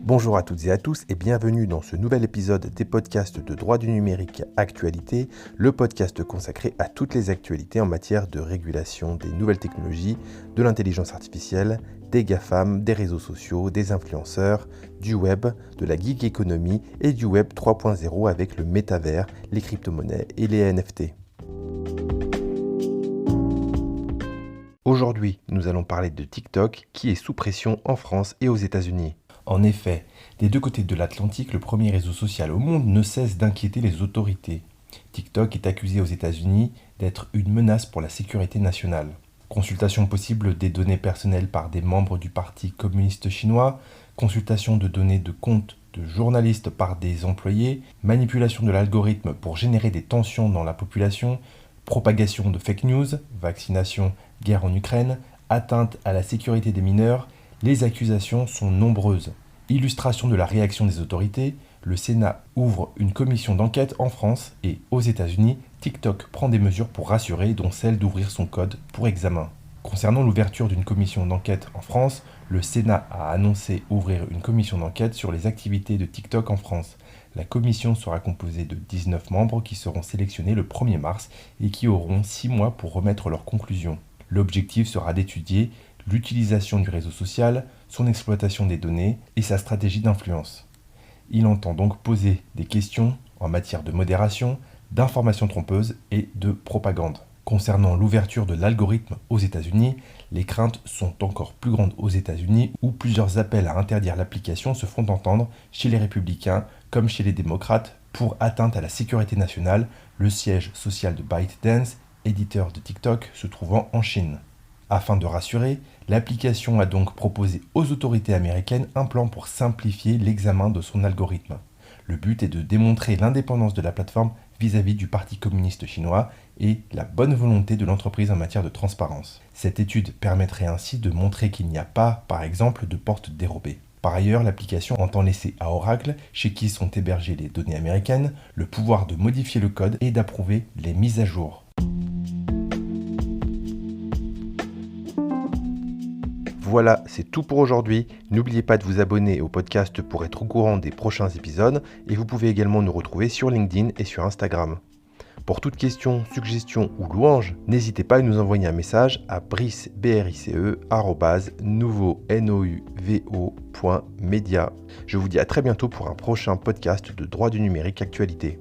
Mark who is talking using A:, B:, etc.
A: Bonjour à toutes et à tous et bienvenue dans ce nouvel épisode des podcasts de droit du numérique Actualité, le podcast consacré à toutes les actualités en matière de régulation des nouvelles technologies, de l'intelligence artificielle, des GAFAM, des réseaux sociaux, des influenceurs, du web, de la gig economy et du web 3.0 avec le métavers, les crypto-monnaies et les NFT. Aujourd'hui, nous allons parler de TikTok qui est sous pression en France et aux États-Unis. En effet, des deux côtés de l'Atlantique, le premier réseau social au monde ne cesse d'inquiéter les autorités. TikTok est accusé aux États-Unis d'être une menace pour la sécurité nationale. Consultation possible des données personnelles par des membres du Parti communiste chinois, consultation de données de comptes de journalistes par des employés, manipulation de l'algorithme pour générer des tensions dans la population, propagation de fake news, vaccination, guerre en Ukraine, atteinte à la sécurité des mineurs. Les accusations sont nombreuses. Illustration de la réaction des autorités, le Sénat ouvre une commission d'enquête en France et aux États-Unis, TikTok prend des mesures pour rassurer, dont celle d'ouvrir son code pour examen. Concernant l'ouverture d'une commission d'enquête en France, le Sénat a annoncé ouvrir une commission d'enquête sur les activités de TikTok en France. La commission sera composée de 19 membres qui seront sélectionnés le 1er mars et qui auront 6 mois pour remettre leurs conclusions. L'objectif sera d'étudier l'utilisation du réseau social, son exploitation des données et sa stratégie d'influence. Il entend donc poser des questions en matière de modération, d'information trompeuse et de propagande. Concernant l'ouverture de l'algorithme aux États-Unis, les craintes sont encore plus grandes aux États-Unis où plusieurs appels à interdire l'application se font entendre chez les républicains comme chez les démocrates pour atteinte à la sécurité nationale, le siège social de ByteDance, éditeur de TikTok, se trouvant en Chine. Afin de rassurer, l'application a donc proposé aux autorités américaines un plan pour simplifier l'examen de son algorithme. Le but est de démontrer l'indépendance de la plateforme vis-à-vis du Parti communiste chinois et la bonne volonté de l'entreprise en matière de transparence. Cette étude permettrait ainsi de montrer qu'il n'y a pas, par exemple, de porte dérobée. Par ailleurs, l'application entend laisser à Oracle, chez qui sont hébergées les données américaines, le pouvoir de modifier le code et d'approuver les mises à jour. Voilà, c'est tout pour aujourd'hui. N'oubliez pas de vous abonner au podcast pour être au courant des prochains épisodes et vous pouvez également nous retrouver sur LinkedIn et sur Instagram. Pour toute question, suggestion ou louange, n'hésitez pas à nous envoyer un message à brice@nouveau.media. Je vous dis à très bientôt pour un prochain podcast de droit du numérique Actualité.